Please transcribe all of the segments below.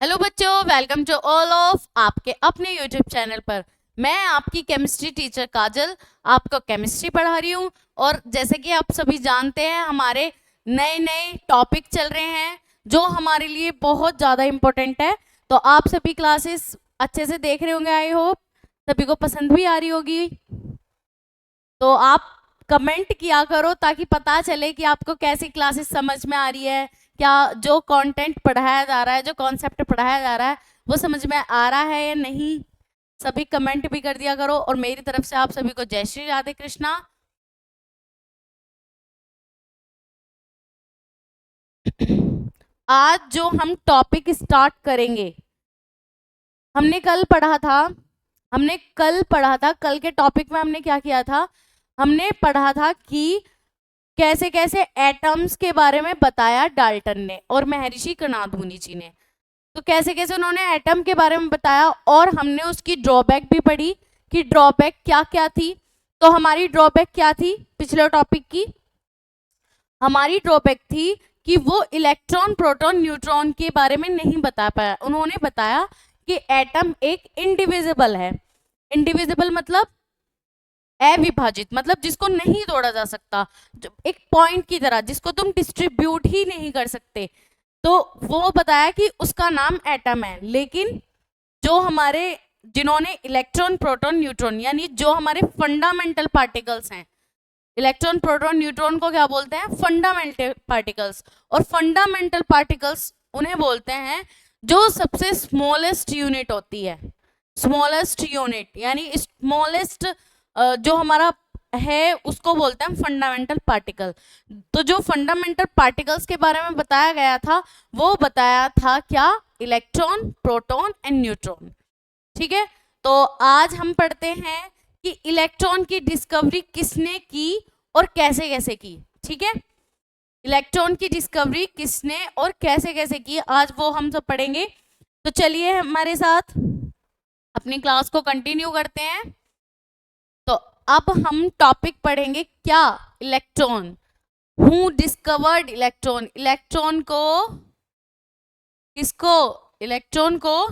Hello बच्चों, welcome to all of आपके अपने यूट्यूब चैनल पर। मैं आपकी केमिस्ट्री टीचर काजल आपको केमिस्ट्री पढ़ा रही हूँ। और जैसे कि आप सभी जानते हैं, हमारे नए नए टॉपिक चल रहे हैं जो हमारे लिए बहुत ज़्यादा इम्पोर्टेंट है। तो आप सभी क्लासेस अच्छे से देख रहे होंगे, आई होप सभी को पसंद भी आ रही होगी। तो आप कमेंट किया करो ताकि पता चले कि आपको कैसी क्लासेस समझ में आ रही है, क्या जो कंटेंट पढ़ाया जा रहा है, जो कॉन्सेप्ट पढ़ाया जा रहा है वो समझ में आ रहा है या नहीं। सभी कमेंट भी कर दिया करो। और मेरी तरफ से आप सभी को जय श्री राधे कृष्णा। आज जो हम टॉपिक स्टार्ट करेंगे, हमने कल पढ़ा था कल के टॉपिक में हमने क्या किया था, हमने पढ़ा था कि कैसे कैसे एटम्स के बारे में बताया डाल्टन ने और महर्षि कणाद मुनि जी ने। तो कैसे कैसे उन्होंने एटम के बारे में बताया और हमने उसकी ड्रॉबैक भी पढ़ी कि ड्रॉबैक क्या क्या थी। तो हमारी ड्रॉबैक क्या थी पिछले टॉपिक की? हमारी ड्रॉबैक थी कि वो इलेक्ट्रॉन प्रोटॉन न्यूट्रॉन के बारे में नहीं बता पाया। उन्होंने बताया कि एटम एक इंडिविजिबल है। इंडिविजिबल मतलब अविभाजित, मतलब जिसको नहीं तोड़ा जा सकता, एक पॉइंट की तरह जिसको तुम डिस्ट्रीब्यूट ही नहीं कर सकते। तो वो बताया कि उसका नाम एटम है। लेकिन जो हमारे जिन्होंने इलेक्ट्रॉन प्रोटॉन न्यूट्रॉन यानी जो हमारे फंडामेंटल पार्टिकल्स हैं, इलेक्ट्रॉन प्रोटॉन न्यूट्रॉन को क्या बोलते हैं? Fundamental particles. और फंडामेंटल पार्टिकल्स उन्हें बोलते हैं जो सबसे स्मॉलेस्ट यूनिट होती है। स्मॉलेस्ट यूनिट यानी स्मॉलेस्ट जो हमारा है उसको बोलते हैं फंडामेंटल पार्टिकल। तो जो फंडामेंटल पार्टिकल्स के बारे में बताया गया था वो बताया था क्या? Electron proton and neutron. ठीक है, तो आज हम पढ़ते हैं कि इलेक्ट्रॉन की डिस्कवरी किसने की और कैसे कैसे की। ठीक है, इलेक्ट्रॉन की डिस्कवरी किसने और कैसे कैसे की, आज वो हम सब पढ़ेंगे। तो चलिए हमारे साथ अपनी क्लास को कंटिन्यू करते हैं। तो अब हम टॉपिक पढ़ेंगे क्या? Electron. Who discovered electron? Electron को किसको इलेक्ट्रॉन को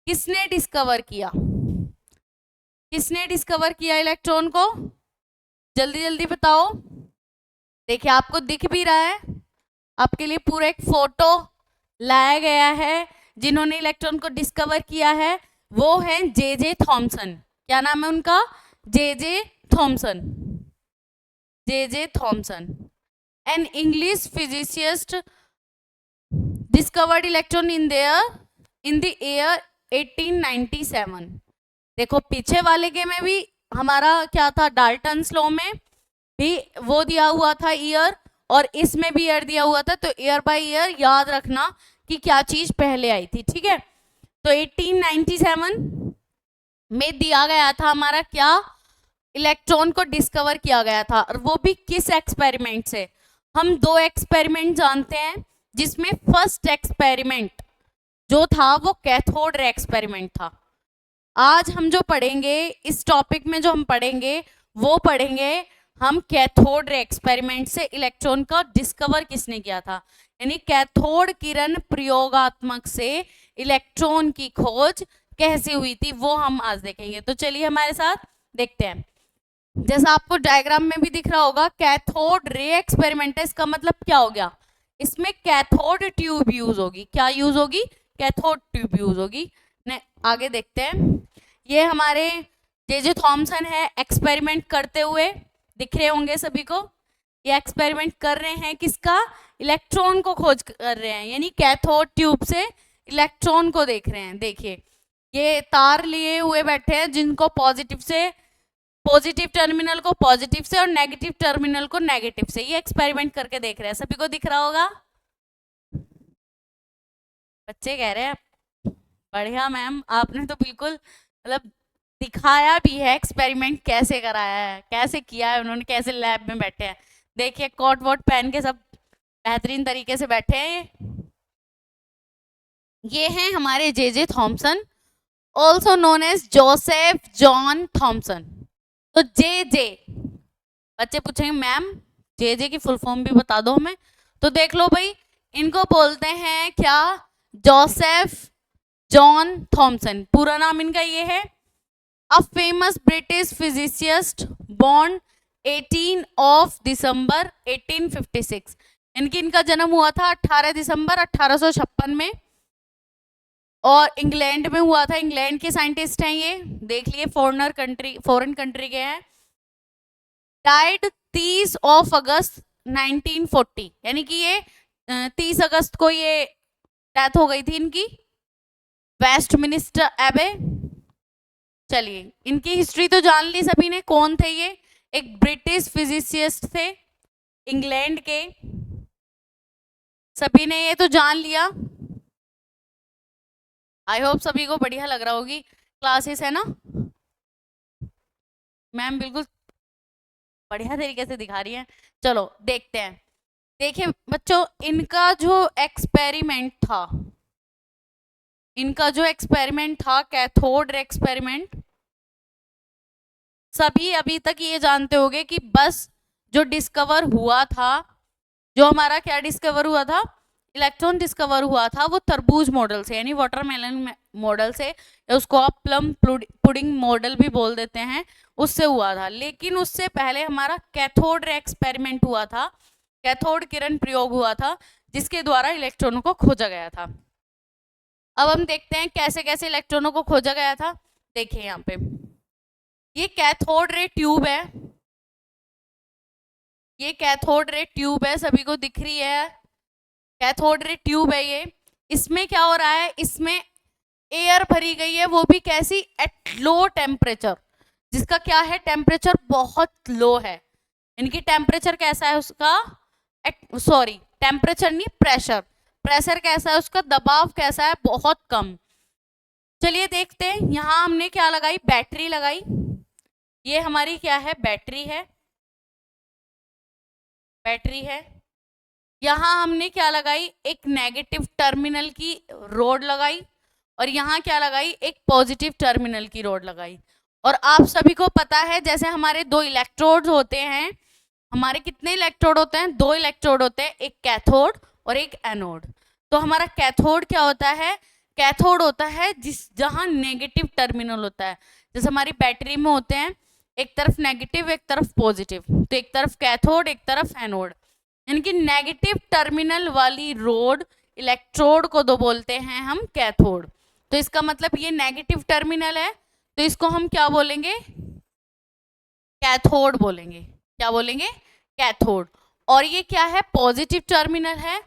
किसने डिस्कवर किया? किसने डिस्कवर किया इलेक्ट्रॉन को? जल्दी जल्दी बताओ। देखिए आपको दिख भी रहा है, आपके लिए पूरा एक फोटो लाया गया है। जिन्होंने इलेक्ट्रॉन को डिस्कवर किया है वो है जे थॉमसन। क्या नाम है उनका? J Thomson. J Thomson, an English physicist, discovered electron in the year 1897। देखो पीछे वाले के में भी हमारा क्या था, डाल्टन्स लॉ में भी वो दिया हुआ था ईयर, और इसमें भी ईयर दिया हुआ था। तो ईयर बाय ईयर याद रखना कि क्या चीज पहले आई थी। ठीक है, तो 1897 में दिया गया था हमारा क्या? इलेक्ट्रॉन को डिस्कवर किया गया था। और वो भी किस एक्सपेरिमेंट से? हम दो एक्सपेरिमेंट जानते हैं, जिसमें फर्स्ट एक्सपेरिमेंट जो था वो कैथोड रे एक्सपेरिमेंट था। आज हम जो पढ़ेंगे इस टॉपिक में, जो हम पढ़ेंगे वो पढ़ेंगे हम कैथोड रे एक्सपेरिमेंट से इलेक्ट्रॉन का डिस्कवर किसने किया था, यानी कैथोड किरण प्रयोगात्मक से इलेक्ट्रॉन की खोज कैसे हुई थी वो हम आज देखेंगे। तो चलिए हमारे साथ देखते हैं। जैसा आपको डायग्राम में भी दिख रहा होगा, कैथोड रे एक्सपेरिमेंट है, इसका मतलब क्या हो गया? इसमें कैथोड ट्यूब यूज होगी। क्या यूज होगी? कैथोड ट्यूब यूज होगी। आगे देखते हैं। ये हमारे जे थॉमसन है एक्सपेरिमेंट करते हुए, दिख रहे होंगे सभी को। ये एक्सपेरिमेंट कर रहे हैं किसका? इलेक्ट्रॉन को खोज कर रहे हैं, यानी कैथोड ट्यूब से इलेक्ट्रॉन को देख रहे हैं। देखिए ये तार लिए हुए बैठे हैं जिनको पॉजिटिव टर्मिनल को पॉजिटिव से और नेगेटिव टर्मिनल को नेगेटिव से ये एक्सपेरिमेंट करके देख रहे हैं। सभी को दिख रहा होगा? बच्चे कह रहे हैं बढ़िया मैम, आपने तो बिल्कुल मतलब दिखाया भी है एक्सपेरिमेंट कैसे कराया है, कैसे किया है उन्होंने, कैसे लैब में बैठे हैं। देखिए कोट वोट पहन के सब बेहतरीन तरीके से बैठे हैं। ये हैं हमारे J Thomson, also known as Joseph John Thomson. तो जे बच्चे पूछेंगे मैम जे की फुल फॉर्म भी बता दो हमें। तो देख लो भाई, इनको बोलते हैं क्या? जोसेफ जॉन थॉमसन, पूरा नाम इनका ये है। A famous British physicist born 18 of December 1856, इनका जन्म हुआ था 18 दिसंबर 1856 में, और इंग्लैंड में हुआ था। इंग्लैंड के साइंटिस्ट हैं ये, देख लिए, फॉरेन कंट्री के हैं। डाइड 30 ऑफ अगस्त 1940, यानी कि ये 30 अगस्त को ये डेथ हो गई थी इनकी। वेस्टमिनिस्टर एबे, चलिए इनकी हिस्ट्री तो जान ली सभी ने, कौन थे ये, एक ब्रिटिश फिजिसिस्ट थे इंग्लैंड के, सभी ने ये तो जान लिया। आई होप सभी को बढ़िया लग रहा होगी क्लासेस, है ना मैम, बिल्कुल बढ़िया तरीके से दिखा रही है। चलो देखते हैं। देखिए बच्चों, इनका जो एक्सपेरिमेंट था, कैथोड रे एक्सपेरिमेंट, सभी अभी तक ये जानते होंगे कि बस जो डिस्कवर हुआ था, जो हमारा क्या डिस्कवर हुआ था, इलेक्ट्रॉन डिस्कवर हुआ था, वो तरबूज मॉडल से, यानी वाटरमेलन मॉडल से, या उसको आप प्लम पुडिंग मॉडल भी बोल देते हैं, उससे हुआ था। लेकिन उससे पहले हमारा कैथोड रे एक्सपेरिमेंट हुआ था, कैथोड किरण प्रयोग हुआ था, जिसके द्वारा इलेक्ट्रॉनों को खोजा गया था। अब हम देखते हैं कैसे कैसे इलेक्ट्रॉनों को खोजा गया था। देखिए यहाँ पे ये कैथोड रे ट्यूब है, ये कैथोड रे ट्यूब है, सभी को दिख रही है, कैथोड रे ट्यूब है ये। इसमें क्या हो रहा है, इसमें एयर भरी गई है, वो भी कैसी, एट लो टेम्परेचर, जिसका क्या है, टेम्परेचर बहुत लो है। इनकी टेम्परेचर कैसा है उसका, सॉरी टेम्परेचर नहीं, प्रेशर, प्रेशर कैसा है उसका, दबाव कैसा है, बहुत कम। चलिए देखते हैं, यहाँ हमने क्या लगाई, बैटरी लगाई, ये हमारी क्या है, बैटरी है, बैटरी है। यहाँ हमने क्या लगाई, एक नेगेटिव टर्मिनल की रोड लगाई, और यहाँ क्या लगाई, एक पॉजिटिव टर्मिनल की रोड लगाई। और आप सभी को पता है, जैसे हमारे दो इलेक्ट्रोड होते हैं, हमारे कितने इलेक्ट्रोड होते हैं, दो इलेक्ट्रोड होते हैं, एक कैथोड और एक एनोड। तो हमारा कैथोड क्या होता है, कैथोड होता है जहां नेगेटिव टर्मिनल होता है, जैसे हमारी बैटरी में होते हैं, एक तरफ नेगेटिव एक तरफ पॉजिटिव, तो एक तरफ कैथोड एक तरफ एनोड, यानी कि नेगेटिव टर्मिनल वाली रोड इलेक्ट्रोड को दो बोलते हैं हम कैथोड। तो इसका मतलब ये नेगेटिव टर्मिनल है, तो इसको हम क्या बोलेंगे, कैथोड बोलेंगे, क्या बोलेंगे, कैथोड। और ये क्या है, पॉजिटिव टर्मिनल है,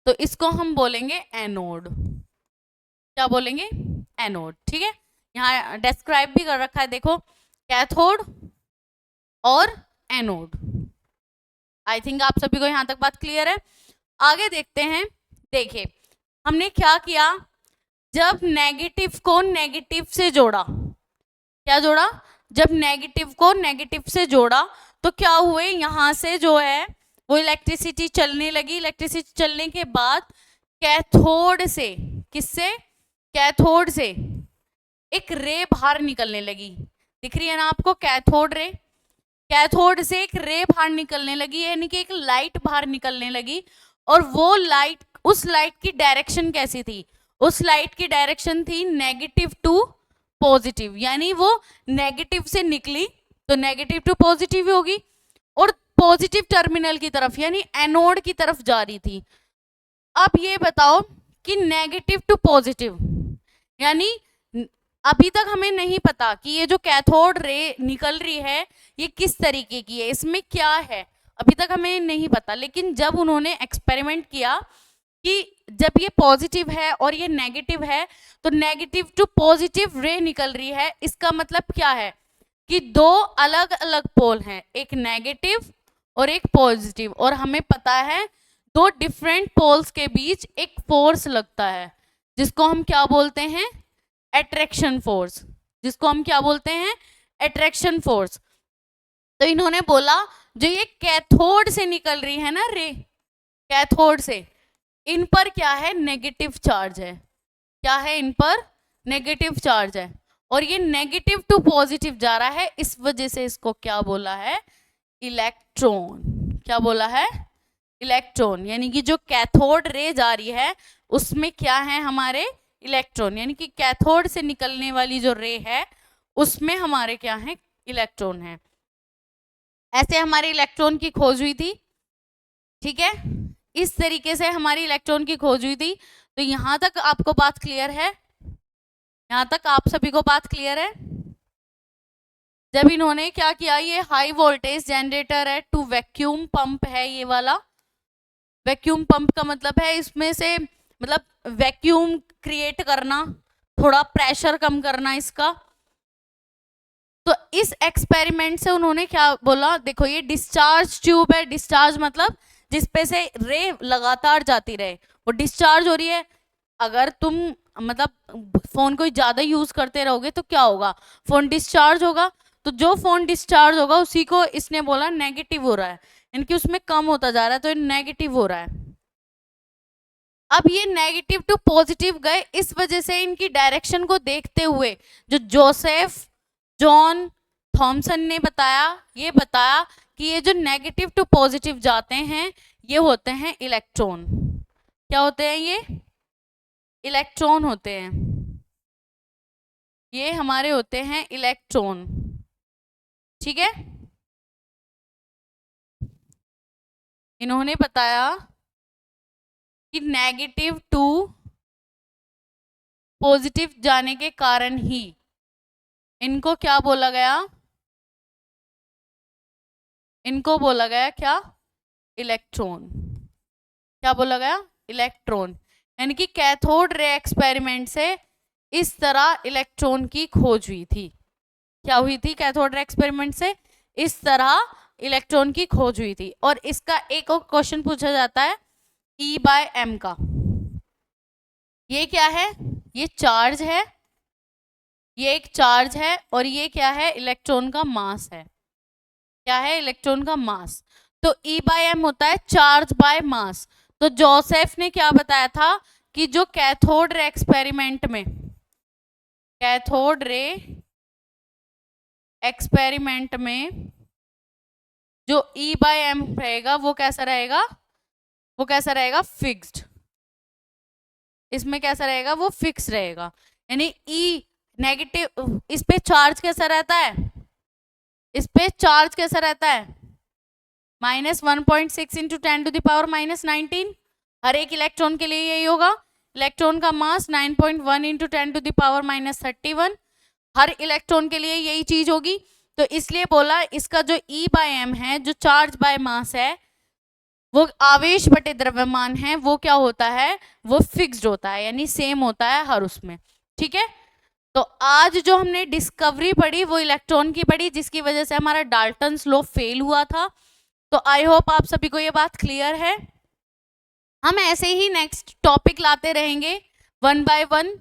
तो इसको हम बोलेंगे एनोड, क्या बोलेंगे, एनोड। ठीक है, यहाँ डिस्क्राइब भी कर रखा है, देखो, कैथोड और एनोड। आई थिंक आप सभी को यहाँ तक बात क्लियर है। आगे देखते हैं। देखिए हमने क्या किया, जब नेगेटिव को नेगेटिव से जोड़ा, क्या जोड़ा, जब नेगेटिव को नेगेटिव से जोड़ा, तो क्या हुए, यहाँ से जो है वो इलेक्ट्रिसिटी चलने लगी। इलेक्ट्रिसिटी चलने के बाद कैथोड से, किससे, कैथोड से एक रे बाहर निकलने लगी, दिख रही है ना आपको, कैथोड रे, कैथोड से एक रे बाहर निकलने लगी, यानी कि एक लाइट बाहर निकलने लगी। और वो लाइट, उस लाइट की डायरेक्शन कैसी थी, उस लाइट की डायरेक्शन थी नेगेटिव टू पॉजिटिव, यानी वो नेगेटिव से निकली तो नेगेटिव टू पॉजिटिव होगी, और पॉजिटिव टर्मिनल की तरफ यानी एनोड की तरफ जा रही थी। अब ये बताओ कि नेगेटिव टू पॉजिटिव, यानी अभी तक हमें नहीं पता कि ये जो कैथोड रे निकल रही है ये किस तरीके की है, इसमें क्या है, अभी तक हमें नहीं पता। लेकिन जब उन्होंने एक्सपेरिमेंट किया कि जब ये पॉजिटिव है और ये नेगेटिव है, तो नेगेटिव टू पॉजिटिव रे निकल रही है, इसका मतलब क्या है कि दो अलग अलग पोल हैं, एक नेगेटिव और एक पॉजिटिव, और हमें पता है दो डिफरेंट पोल्स के बीच एक फोर्स लगता है, जिसको हम क्या बोलते हैं, अट्रैक्शन फोर्स, जिसको हम क्या बोलते हैं, अट्रैक्शन फोर्स। तो इन्होंने बोला जो ये कैथोड से निकल रही है ना रे, कैथोड से, इन पर क्या है, नेगेटिव चार्ज है, क्या है, इन पर नेगेटिव चार्ज है, और ये नेगेटिव टू पॉजिटिव जा रहा है, इस वजह से इसको क्या बोला है, इलेक्ट्रॉन, क्या बोला है, इलेक्ट्रॉन, यानी कि जो कैथोड रे जा रही है उसमें क्या है हमारे इलेक्ट्रॉन, यानी कि कैथोड से निकलने वाली जो रे है उसमें हमारे क्या है इलेक्ट्रॉन है। ऐसे हमारे इलेक्ट्रॉन की खोज हुई थी, ठीक है, इस तरीके से हमारी इलेक्ट्रॉन की खोज हुई थी। तो यहां तक आपको बात क्लियर है? यहां तक आप सभी को बात क्लियर है? जब इन्होंने क्या किया, ये हाई वोल्टेज जनरेटर है टू वैक्यूम पंप है, ये वाला वैक्यूम पंप का मतलब है इसमें से मतलब वैक्यूम क्रिएट करना, थोड़ा प्रेशर कम करना इसका। तो इस एक्सपेरिमेंट से उन्होंने क्या बोला, देखो ये डिस्चार्ज ट्यूब है, डिस्चार्ज मतलब जिसपे से रे लगातार जाती रहे, वो डिस्चार्ज हो रही है। अगर तुम मतलब फोन को ज्यादा यूज करते रहोगे तो क्या होगा, फोन डिस्चार्ज होगा। तो जो फोन डिस्चार्ज होगा उसी को इसने बोला नेगेटिव हो रहा है, इनकी उसमें कम होता जा रहा है, तो ये नेगेटिव हो रहा है। अब ये नेगेटिव टू पॉजिटिव गए, इस वजह से इनकी डायरेक्शन को देखते हुए जो जोसेफ जॉन थॉमसन ने बताया, ये बताया कि ये जो नेगेटिव टू पॉजिटिव जाते हैं ये होते हैं इलेक्ट्रॉन। क्या होते हैं ये? इलेक्ट्रॉन होते हैं, ये हमारे होते हैं इलेक्ट्रॉन, ठीक है। इन्होंने बताया कि नेगेटिव टू पॉजिटिव जाने के कारण ही इनको क्या बोला गया, इनको बोला गया क्या, इलेक्ट्रॉन। क्या बोला गया, इलेक्ट्रॉन। यानी कि कैथोड रे एक्सपेरिमेंट से इस तरह इलेक्ट्रॉन की खोज हुई थी। क्या हुई थी कैथोड रे एक्सपेरिमेंट से? इस तरह इलेक्ट्रॉन की खोज हुई थी। और इसका एक और क्वेश्चन पूछा जाता है E/m का। ये क्या है, ये चार्ज है, ये एक चार्ज है, और ये क्या है, इलेक्ट्रॉन का मास है। क्या है, इलेक्ट्रॉन का मास। तो E/m होता है चार्ज बाय मास। तो जोसेफ ने क्या बताया था कि जो कैथोड रे एक्सपेरिमेंट में, कैथोड रे एक्सपेरिमेंट में जो E/m रहेगा वो कैसा रहेगा, वो कैसा रहेगा, फिक्स्ड। इसमें कैसा रहेगा, वो फिक्स रहेगा। यानी E नेगेटिव, इस पे चार्ज कैसा रहता है, इस पे चार्ज कैसा रहता है, -1.6 इंटू 10⁻⁻19। हर एक इलेक्ट्रॉन के लिए यही होगा। इलेक्ट्रॉन का मास 9.1 इंटू 10⁻31। हर इलेक्ट्रॉन के लिए यही चीज होगी। तो इसलिए बोला इसका जो E/m है, जो चार्ज बाय मास है, वो आवेश बटे द्रव्यमान है, वो क्या होता है, वो फिक्स्ड होता है, यानी सेम होता है हर उसमें, ठीक है। तो आज जो हमने डिस्कवरी पढ़ी वो इलेक्ट्रॉन की पढ़ी, जिसकी वजह से हमारा डाल्टन्स लॉ फेल हुआ था। तो आई होप आप सभी को ये बात क्लियर है। हम ऐसे ही नेक्स्ट टॉपिक लाते रहेंगे 1 बाय 1,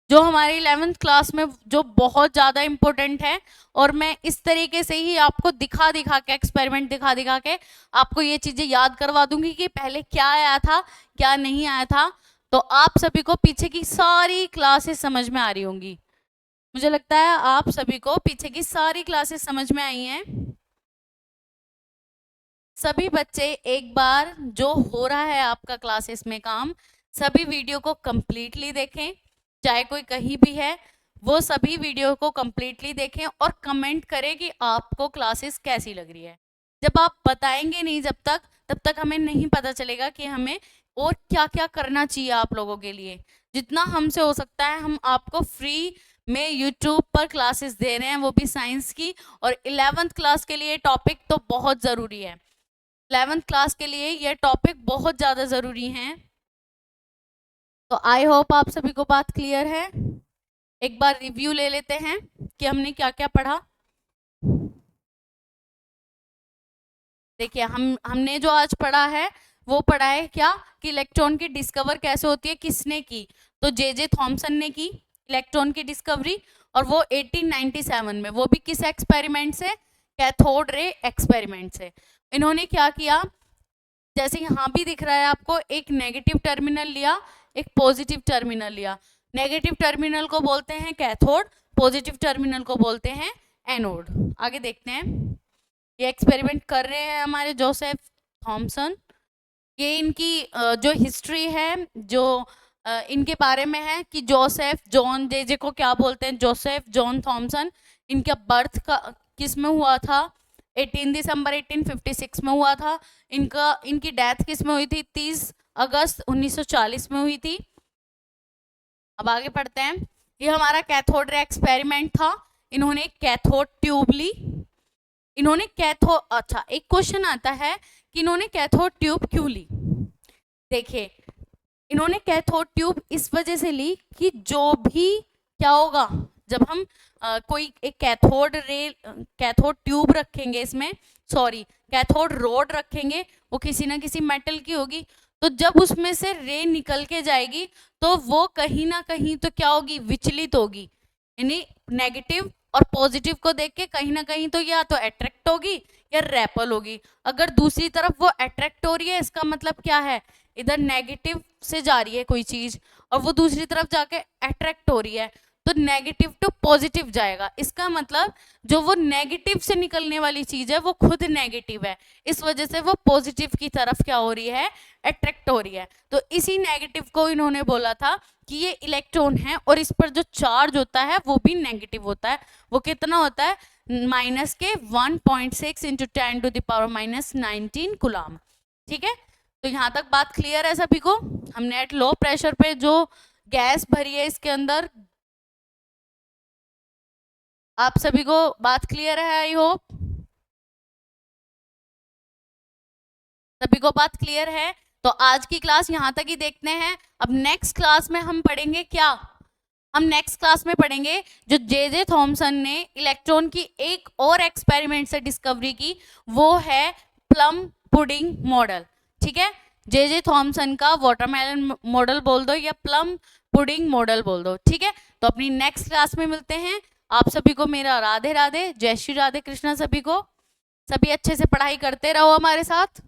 जो हमारी 11th क्लास में जो बहुत ज़्यादा इम्पोर्टेंट है। और मैं इस तरीके से ही आपको दिखा दिखा के, एक्सपेरिमेंट दिखा दिखा के आपको ये चीज़ें याद करवा दूंगी कि पहले क्या आया था, क्या नहीं आया था। तो आप सभी को पीछे की सारी क्लासेस समझ में आ रही होंगी। मुझे लगता है आप सभी को पीछे की सारी क्लासेस समझ में आई हैं। सभी बच्चे एक बार जो हो रहा है आपका क्लासेस में काम, सभी वीडियो को कंप्लीटली देखें, चाहे कोई कहीं भी है, वो सभी वीडियो को कंप्लीटली देखें और कमेंट करें कि आपको क्लासेस कैसी लग रही है। जब आप बताएंगे नहीं जब तक, तब तक हमें नहीं पता चलेगा कि हमें और क्या क्या करना चाहिए आप लोगों के लिए। जितना हमसे हो सकता है हम आपको फ्री में यूट्यूब पर क्लासेस दे रहे हैं, वो भी साइंस की। और 11th क्लास के लिए टॉपिक तो बहुत ज़रूरी है, 11th क्लास के लिए ये टॉपिक बहुत ज़्यादा ज़रूरी हैं। तो आई होप आप सभी को बात क्लियर है। एक बार रिव्यू ले लेते हैं कि हमने क्या क्या पढ़ा। देखिए हमने जो आज पढ़ा है वो पढ़ा है क्या, कि इलेक्ट्रॉन की डिस्कवर कैसे होती है, किसने की, तो जे थॉमसन ने की इलेक्ट्रॉन की डिस्कवरी। और वो 1897 में, वो भी किस एक्सपेरिमेंट से, कैथोड रे एक्सपेरिमेंट से। इन्होंने क्या किया, जैसे यहाँ भी दिख रहा है आपको, एक नेगेटिव टर्मिनल लिया, एक पॉजिटिव टर्मिनल लिया। नेगेटिव टर्मिनल को बोलते हैं कैथोड, पॉजिटिव टर्मिनल को बोलते हैं एनोड। आगे देखते हैं। ये एक्सपेरिमेंट कर रहे हैं हमारे जोसेफ थॉमसन। ये इनकी जो हिस्ट्री है, जो इनके बारे में है कि जोसेफ जॉन जे को क्या बोलते हैं, जोसेफ जॉन थॉमसन, इनका बर्थ का किस में हुआ था, 18 दिसंबर 1856 में हुआ था। इनकी डेथ किस में हुई थी, 30 अगस्त 1940 में हुई थी। अब आगे पढ़ते हैं। ये हमारा कैथोड रे एक्सपेरिमेंट था। इन्होंने कैथोड ट्यूब ली। इन्होंने अच्छा, एक क्वेश्चन आता है कि इन्होंने कैथोड ट्यूब क्यों ली। देखिए, इन्होंने कैथोड ट्यूब इस वजह से ली कि जो भी क्या होगा जब हम कोई एक कैथोड ट्यूब रखेंगे, इसमें सॉरी कैथोड रोड रखेंगे, वो किसी ना किसी मेटल की होगी, तो जब उसमें से रे निकल के जाएगी तो वो कहीं ना कहीं तो क्या होगी, विचलित होगी, यानी नेगेटिव और पॉजिटिव को देख के कहीं ना कहीं तो या तो अट्रैक्ट होगी या रेपल होगी। अगर दूसरी तरफ वो अट्रैक्ट हो रही है, इसका मतलब क्या है, इधर नेगेटिव से जा रही है कोई चीज और वो दूसरी तरफ जाके अट्रैक्ट हो रही है, तो नेगेटिव टू पॉजिटिव जाएगा। इसका मतलब जो वो नेगेटिव से निकलने वाली चीज है वो खुद नेगेटिव है, इस वजह से वो पॉजिटिव की तरफ क्या हो रही है, अट्रैक्ट हो रही है। तो इसी नेगेटिव को इन्होंने बोला था कि ये इलेक्ट्रॉन है और इस पर जो चार्ज होता है वो भी नेगेटिव होता है। वो कितना होता है, माइनस के 1.6 into 10 to the power minus 19 coulomb. ठीक है, तो यहाँ तक बात क्लियर है सभी को। हमने एट लो प्रेशर पे जो गैस भरी है इसके अंदर, आप सभी को बात क्लियर है, आई होप सभी को बात क्लियर है। तो आज की क्लास यहाँ तक ही देखते हैं। अब नेक्स्ट क्लास में हम पढ़ेंगे क्या, हम नेक्स्ट क्लास में पढ़ेंगे जो जे थॉमसन ने इलेक्ट्रॉन की एक और एक्सपेरिमेंट से डिस्कवरी की, वो है प्लम पुडिंग मॉडल। ठीक है, जे थॉमसन का वाटरमेलन मॉडल बोल दो या प्लम पुडिंग मॉडल बोल दो। ठीक है, तो अपनी नेक्स्ट क्लास में मिलते हैं। आप सभी को मेरा राधे राधे, जय श्री राधे कृष्णा। सभी को, सभी अच्छे से पढ़ाई करते रहो हमारे साथ।